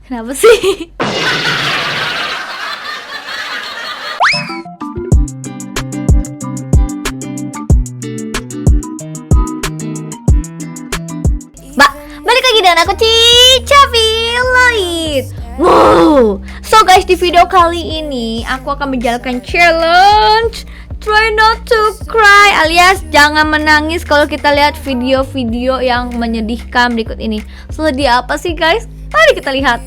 Kenapa sih? Balik lagi dengan aku Cica Vilait. Wow. So guys, di video kali ini aku akan menjalankan challenge Try not to cry, alias jangan menangis kalau kita lihat video-video yang menyedihkan berikut ini. Sedih apa sih guys? Mari kita lihat.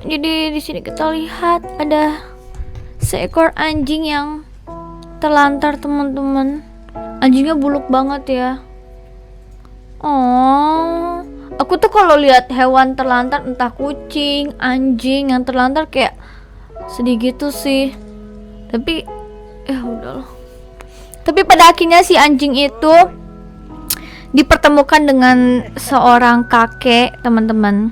Jadi di sini kita lihat ada seekor anjing yang terlantar, teman-teman. Anjingnya buluk banget ya. Oh, aku tuh kalau lihat hewan terlantar, entah kucing, anjing yang terlantar kayak sedih gitu sih. Tapi ya udahlah. Tapi pada akhirnya si anjing itu dipertemukan dengan seorang kakek, teman-teman.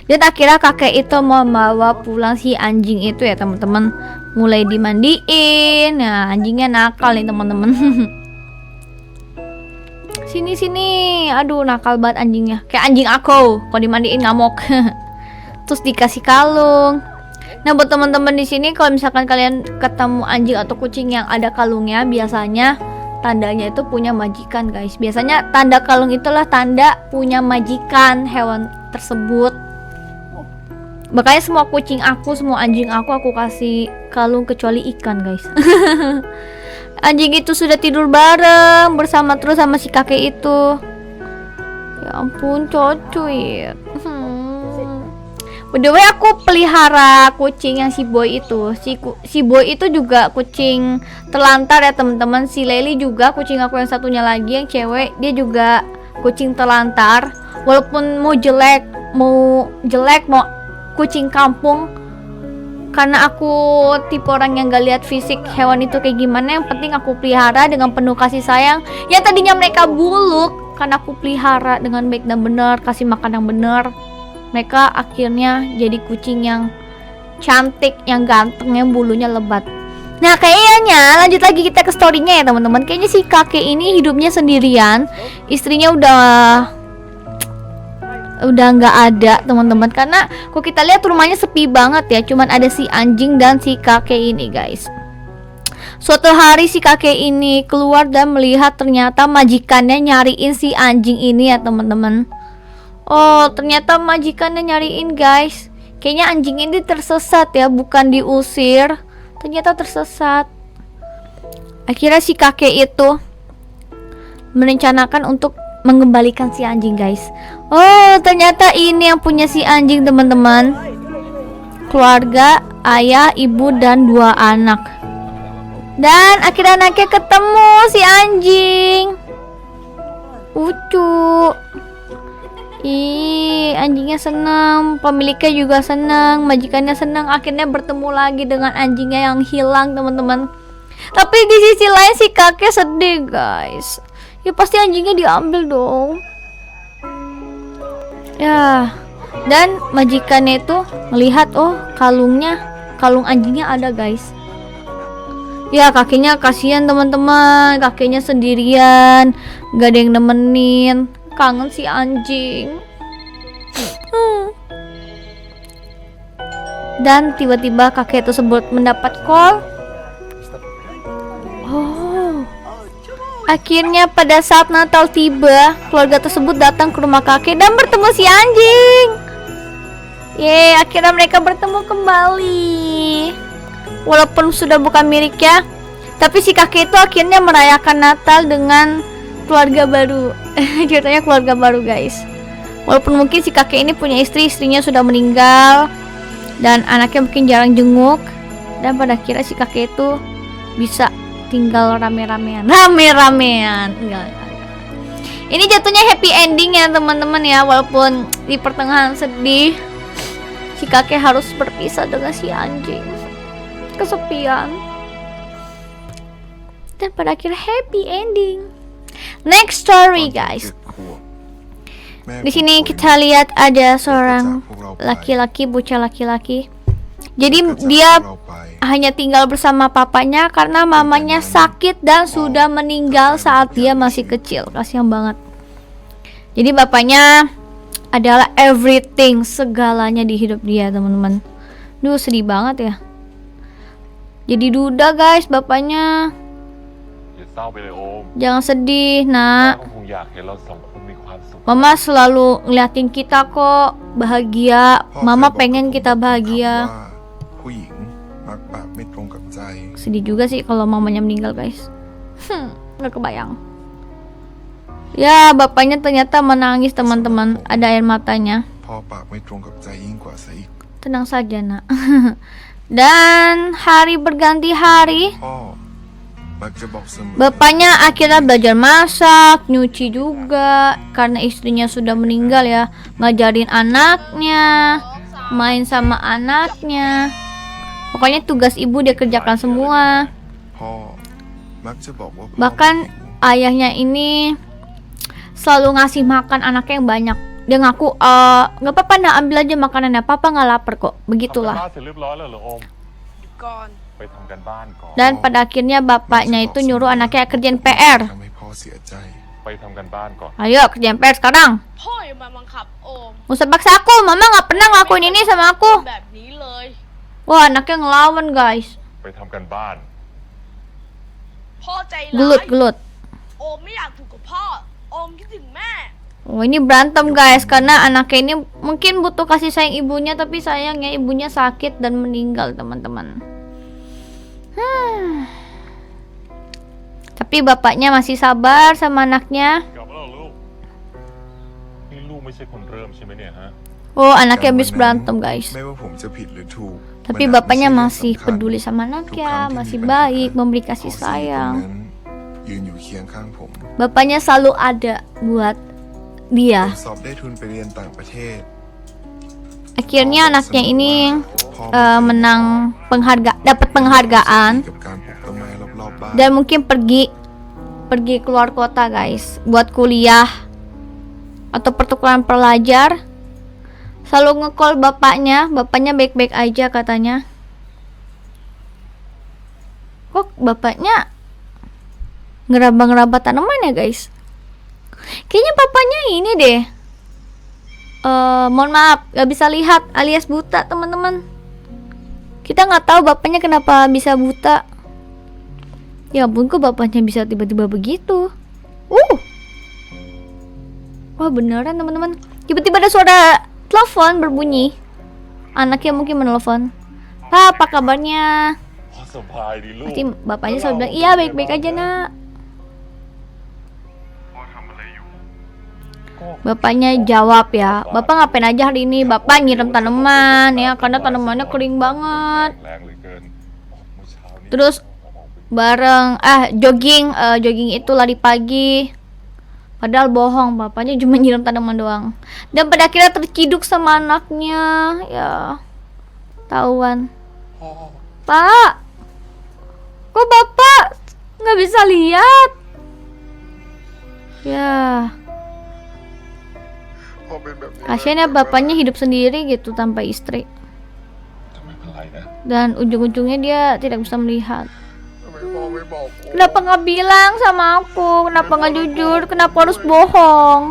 Dan akhirnya kakek itu mau membawa pulang si anjing itu ya, teman-teman. Mulai dimandiin. Nah, anjingnya nakal nih, teman-teman. Sini, aduh nakal banget anjingnya. Kayak anjing aku, kalau dimandiin ngamuk. Terus dikasih kalung. Nah, buat teman-teman di sini, kalau misalkan kalian ketemu anjing atau kucing yang ada kalungnya, biasanya tandanya itu punya majikan, guys. Biasanya tanda kalung itulah tanda punya majikan hewan tersebut. Makanya semua kucing aku, semua anjing aku kasih kalung kecuali ikan, guys. Anjing itu sudah tidur bareng bersama terus sama si kakek itu. Ya ampun, cocuy. By the way, aku pelihara kucing yang si Boy itu. Si Boy itu juga kucing terlantar ya, teman-teman. Si Lely juga kucing aku yang satunya lagi yang cewek, dia juga kucing terlantar. Walaupun mau jelek, mau kucing kampung, karena aku tipe orang yang gak lihat fisik hewan itu kayak gimana, yang penting aku pelihara dengan penuh kasih sayang. Yang tadinya mereka buluk, karena aku pelihara dengan baik dan benar, kasih makan yang benar, mereka akhirnya jadi kucing yang cantik, yang ganteng, yang bulunya lebat. Nah, kayaknya lanjut lagi kita ke storynya ya, teman-teman. Kayaknya si kakek ini hidupnya sendirian, istrinya udah nggak ada, teman-teman, karena kok kita lihat rumahnya sepi banget ya, cuman ada si anjing dan si kakek ini, guys. Suatu hari si kakek ini keluar dan melihat ternyata majikannya nyariin si anjing ini ya, teman-teman. Oh, ternyata majikannya nyariin, guys. Kayaknya anjing ini tersesat ya, bukan diusir, ternyata tersesat. Akhirnya si kakek itu merencanakan untuk mengembalikan si anjing, guys. Oh, ternyata ini yang punya si anjing, teman-teman. Keluarga, ayah, ibu, dan 2 anak. Dan akhirnya anaknya ketemu si anjing. Lucu. Anjingnya senang, pemiliknya juga senang, majikannya senang. Akhirnya bertemu lagi dengan anjingnya yang hilang, teman-teman. Tapi di sisi lain si kakek sedih, guys. Ya pasti anjingnya diambil dong. Ya, dan majikannya itu melihat, oh kalung anjingnya ada, guys. Ya, kakeknya kasihan, teman-teman. Kakeknya sendirian, gak ada yang nemenin. Kangen si anjing. Dan tiba-tiba kakek tersebut mendapat call. Akhirnya pada saat Natal tiba, keluarga tersebut datang ke rumah kakek dan bertemu si anjing. Akhirnya mereka bertemu kembali. Walaupun sudah bukan miliknya, tapi si kakek itu akhirnya merayakan Natal dengan keluarga baru. Ceritanya keluarga baru, guys. Walaupun mungkin si kakek ini punya istrinya sudah meninggal dan anaknya mungkin jarang jenguk, dan pada akhirnya si kakek itu bisa tinggal rame-ramean. Ini jatuhnya happy ending ya, teman-teman ya. Walaupun di pertengahan sedih, si kakek harus berpisah dengan si anjing, kesepian. Dan pada akhirnya happy ending. Next story, guys. Di sini kita lihat ada seorang laki-laki, bocah laki-laki. Jadi dia hanya tinggal bersama papanya karena mamanya sakit dan sudah meninggal saat dia masih kecil. Kasihan banget. Jadi bapaknya adalah everything, segalanya di hidup dia, teman-teman. Duh, sedih banget ya. Jadi duda guys bapaknya. อย่าเศร้าไปเลยโอม Jangan sedih แม่ nak. ก็คงอยากเห็นเราสองคนมีความสุข Mama selalu ngeliatin kita kok bahagia. พ่อ Mama เคยบอก pengen กับ kita ผม bahagia. ว่าผู้หญิงมักปากไม่ตรงกับใจ Sedih juga sih kalau mamanya meninggal guys. Nggak kebayang. Ya bapaknya ternyata menangis teman-teman. Ada air matanya. พ่อปากไม่ตรงกับใจยิ่งกว่าซะอีก Tenang saja nak. Dan hari berganti hari. พ่อมักจะบอกเสมอ Bapaknya akhirnya belajar masak, nyuci juga karena istrinya sudah meninggal ya. Ngajarin anaknya, main sama anaknya. Pokoknya tugas ibu dia kerjakan semua. พ่อมักจะบอกว่าพ่อ Bahkan ayahnya ini selalu ngasih makan anaknya yang banyak. Dia ngaku, nggak apa-apa nak, ambil aja makanannya. Papa nggak lapar kok. ทำกัน Begitulah. บ้านเสร็จเรียบร้อยแล้วเหรอโอม ก่อน ไปทำกันบ้านก่อน Dan pada akhirnya bapaknya itu nyuruh anaknya kerjain PR. ทำให้พ่อเสียใจ ไปทำกันบ้านก่อน Ayo kerjain PR sekarang. พ่ออย่ามาบังคับโอม Gak usah paksa aku, mama nggak pernah ngelakuin ini sama aku. แบบนี้เลย Wah anaknya ngelawan guys. ไปทำกันบ้าน พ่อใจร้าย Gelut-gelut. โอมไม่อยากถูกกับพ่อ โอมคิดถึงแม่ Oh ini berantem guys karena anaknya ini mungkin butuh kasih sayang ibunya, tapi sayangnya ibunya sakit dan meninggal teman-teman. Tapi bapaknya masih sabar sama anaknya. กลับมาแล้วลูก นี่ลูกไม่ใช่คนเริ่มใช่ไหมเนี่ยฮะ Oh anaknya habis berantem guys. ไม่ว่าผมจะผิดหรือถูก Tapi มันอาจ bapaknya ไม่ใช่ masih เรื่องสำคัญ peduli sama ทุกครั้ anaknya, งที่ masih มีปัญหา baik, memberi ขอ kasih เสียคน sayang. นั้นยืนอยู่เคียงข้างผม Bapaknya selalu ada buat ผ dia. มสอบได้ทุนไปเรียนต่างประเทศ Akhirnya anaknya ini พ่อไม่เคย menang dapat penghargaan กับการปลูกต้นไม้รอบๆบ้าน dan mungkin pergi keluar kota guys buat kuliah atau pertukaran pelajar. Selalu nge-call bapaknya baik-baik aja katanya. Kok bapaknya ngeraba-ngeraba tanaman ya guys? Kayaknya bapaknya ini deh. Mohon maaf, gak bisa lihat alias buta teman-teman. Kita nggak tahu bapaknya kenapa bisa buta. Ya ampun, kok bapaknya bisa tiba-tiba begitu? Wah beneran teman-teman. Tiba-tiba ada suara telepon berbunyi. Anaknya mungkin menelpon. Pak, apa kabarnya? พ่อสบายดีลูก Pasti bapaknya selalu bilang, iya baik-baik aja nak. พ่อทำอะไรอยู่ Bapaknya jawab ya, bapak ngapain aja hari ini? Bapak nyiram tanaman ya, karena tanamannya kering banget. แรงเหลือเกินเมื่อเช้านี้ Terus bareng jogging itu lari pagi. Padahal bohong, bapaknya cuma nyiram tanaman doang. Dan pada akhirnya terciduk sama anaknya. Ya, tahuan. พ่อ Pak, kok bapak nggak bisa lihat? Ya, พ่อเป็นแบบนี้ kasihan ya bapaknya hidup sendiri gitu tanpa istri. จะไม่เป็นไรนะ Dan ujung-ujungnya dia tidak bisa melihat. ทำไมพ่อไม่บอกผม Kenapa nggak bilang sama aku? Kenapa nggak jujur? Kenapa harus bohong?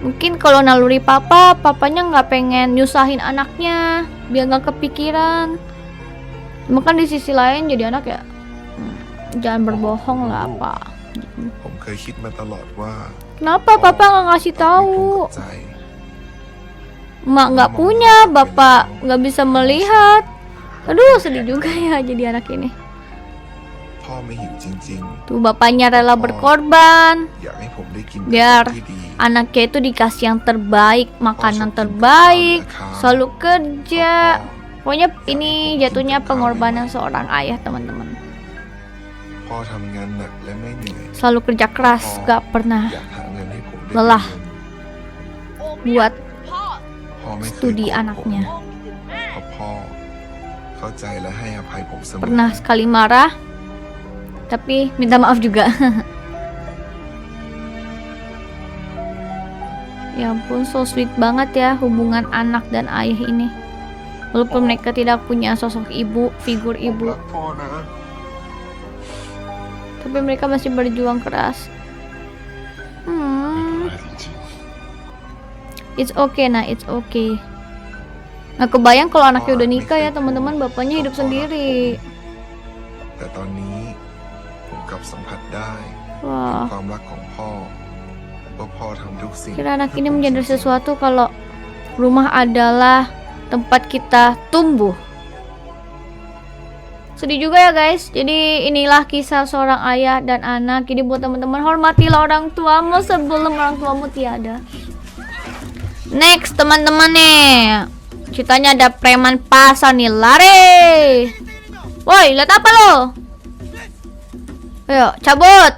Mungkin kalau naluri papanya nggak pengen nyusahin anaknya, biar nggak kepikiran. Cuma kan di sisi lain jadi anak ya, jangan berbohong lah pak. ผมเคยคิดมาตลอดว่า Kenapa papa nggak ngasih ไม่ตรง tahu? กับใจ Mak nggak punya, bapak nggak bisa melihat. Aduh sedih juga ya jadi anak ini. พ่อไม่หิวจริง Tuh bapaknya rela berkorban. ๆ อยากให้ผมได้กิน Biar ที่ดี anaknya itu dikasih yang terbaik, makanan terbaik, selalu kerja. Pokoknya ini jatuhnya pengorbanan seorang ayah teman-teman. พ่อทำงานหนักและไม่เหนื่อย Selalu kerja keras, gak pernah อยากหาเงินให้ผมได้ lelah โอมไม่อยาก buat ถูกกับพ่อ พ่อไม่เคย studi โกหก anaknya. โอมคิดถึงแม่ เพราะพ่อเข้าใจและให้อภัยผมเสมอ Pernah sekali marah, tapi minta maaf juga. Ya ampun, so sweet banget ya hubungan anak dan ayah ini. Walaupun mereka tidak punya sosok ibu, figur ผม ibu, รักพ่อนะ tapi mereka masih berjuang keras. It's okay nah, it's okay. Nggak kebayang kalau anaknya udah nikah ya teman-teman, bapaknya hidup sendiri. แต่ตอนนี้ผมกลับสัมผัสได้ถึง Wah, ความรักของพ่อว่าพ่อทำทุกสิ่ง kira anak ini menyadari sesuatu kalau rumah adalah tempat kita tumbuh. Sedih juga ya guys. Jadi inilah kisah seorang ayah dan anak. Jadi buat teman-teman, hormatilah orang tuamu sebelum orang tuamu tiada. Next teman-teman nih, ceritanya ada preman pasar nih, lari. Woi, lihat apa lo? Ayo, cabut.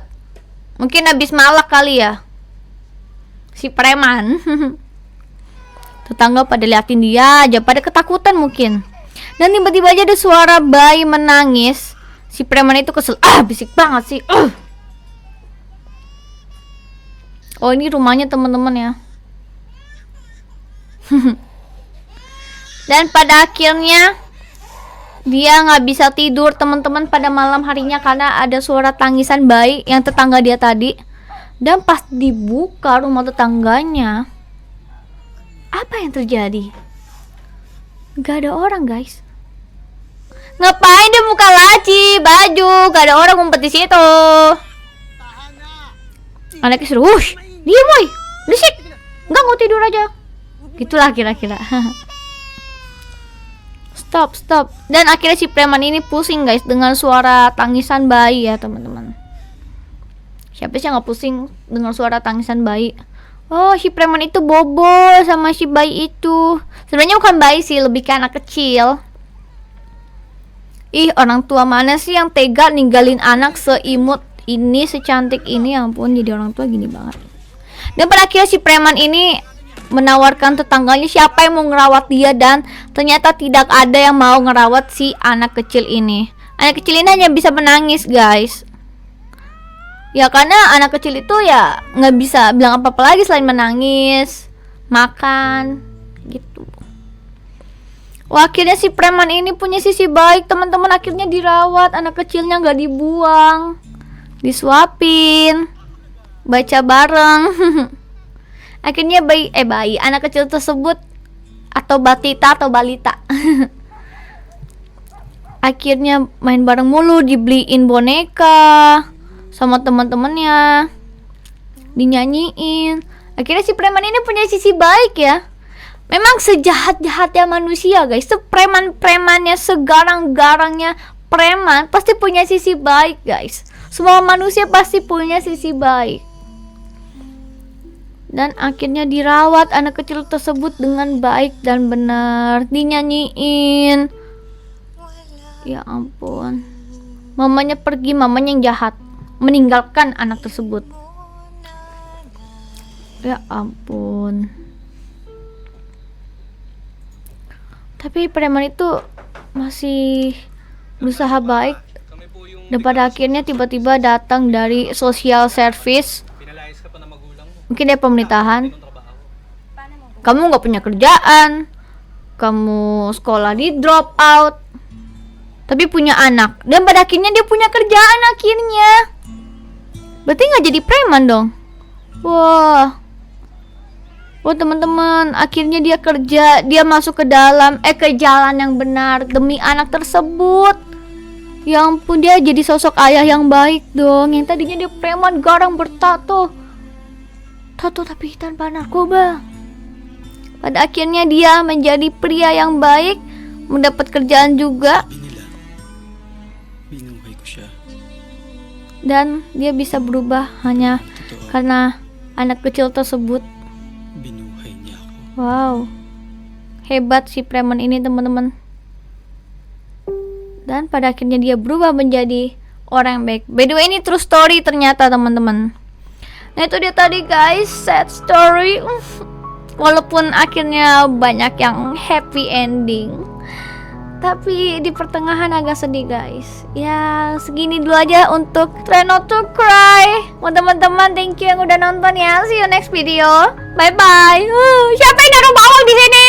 Mungkin habis malak kali ya si preman. Tetangga pada liatin dia aja, pada ketakutan mungkin. Dan tiba-tiba aja ada suara bayi menangis. Si preman itu kesel. Bisik banget sih. Oh, ini rumahnya teman-teman ya. Dan pada akhirnya dia nggak bisa tidur teman-teman pada malam harinya karena ada suara tangisan bayi yang tetangga dia tadi. Dan pas dibuka rumah tetangganya, apa yang terjadi? Gak ada orang guys. Ngapain dia buka laci baju? Gak ada orang ngumpet di situ. Anaknya suruh, wush, diam woy, berisik. Enggak tidur aja. Gitulah kira-kira. Stop. Dan akhirnya si preman ini pusing guys dengan suara tangisan bayi ya teman-teman. Siapa sih yang nggak pusing dengan suara tangisan bayi? Oh, si preman itu bobo sama si bayi itu. Sebenarnya bukan bayi sih, lebih ke anak kecil. Ih, orang tua mana sih yang tega ninggalin anak seimut ini, secantik ini? Ya ampun, jadi orang tua gini banget. Dan pada akhirnya si preman ini menawarkan tetangganya siapa yang mau ngerawat dia, dan ternyata tidak ada yang mau ngerawat si anak kecil ini. Anak kecil ini hanya bisa menangis guys. Ya karena anak kecil itu ya nggak bisa bilang apa-apa lagi selain menangis, makan, gitu. Wah, akhirnya si preman ini punya sisi baik teman-teman. Akhirnya dirawat, anak kecilnya nggak dibuang, disuapin, baca bareng. Akhirnya bayi anak kecil tersebut atau batita atau balita akhirnya main bareng mulu, dibeliin boneka sama teman-temannya, dinyanyiin. Akhirnya si preman ini punya sisi baik ya. Memang sejahat-jahatnya manusia guys, sepreman-premannya, segarang-garangnya preman pasti punya sisi baik guys. Semua manusia pasti punya sisi baik. Dan akhirnya dirawat anak kecil tersebut dengan baik dan benar, dinyanyiin. Ya ampun, mamanya pergi, mamanya yang jahat, meninggalkan anak tersebut. Ya ampun. Tapi preman itu masih berusaha baik. Dan pada akhirnya tiba-tiba datang dari social service. Mungkin dia pemerintahan. Kamu gak punya kerjaan, kamu sekolah di drop out, tapi punya anak. Dan pada akhirnya dia punya kerjaan akhirnya. Berarti gak jadi preman dong. Wah. Wah teman-teman, akhirnya dia kerja, dia masuk ke jalan yang benar demi anak tersebut. Ya ampun, dia jadi sosok ayah yang baik dong. Yang tadinya dia preman garang bertato tapi tanpa narkoba. Pada akhirnya dia menjadi pria yang baik, mendapat kerjaan juga. Dan dia bisa berubah hanya karena anak kecil tersebut. Wow, hebat si preman ini teman-teman. Dan pada akhirnya dia berubah menjadi orang yang baik. By the way, ini true story ternyata teman-teman. Nah itu dia tadi guys, sad story. Walaupun akhirnya banyak yang happy ending, tapi di pertengahan agak sedih guys. Ya segini dulu aja untuk Try Not To Cry. Teman-teman, thank you yang udah nonton ya. See you next video. Bye bye. Siapa yang naruh bawang di sini?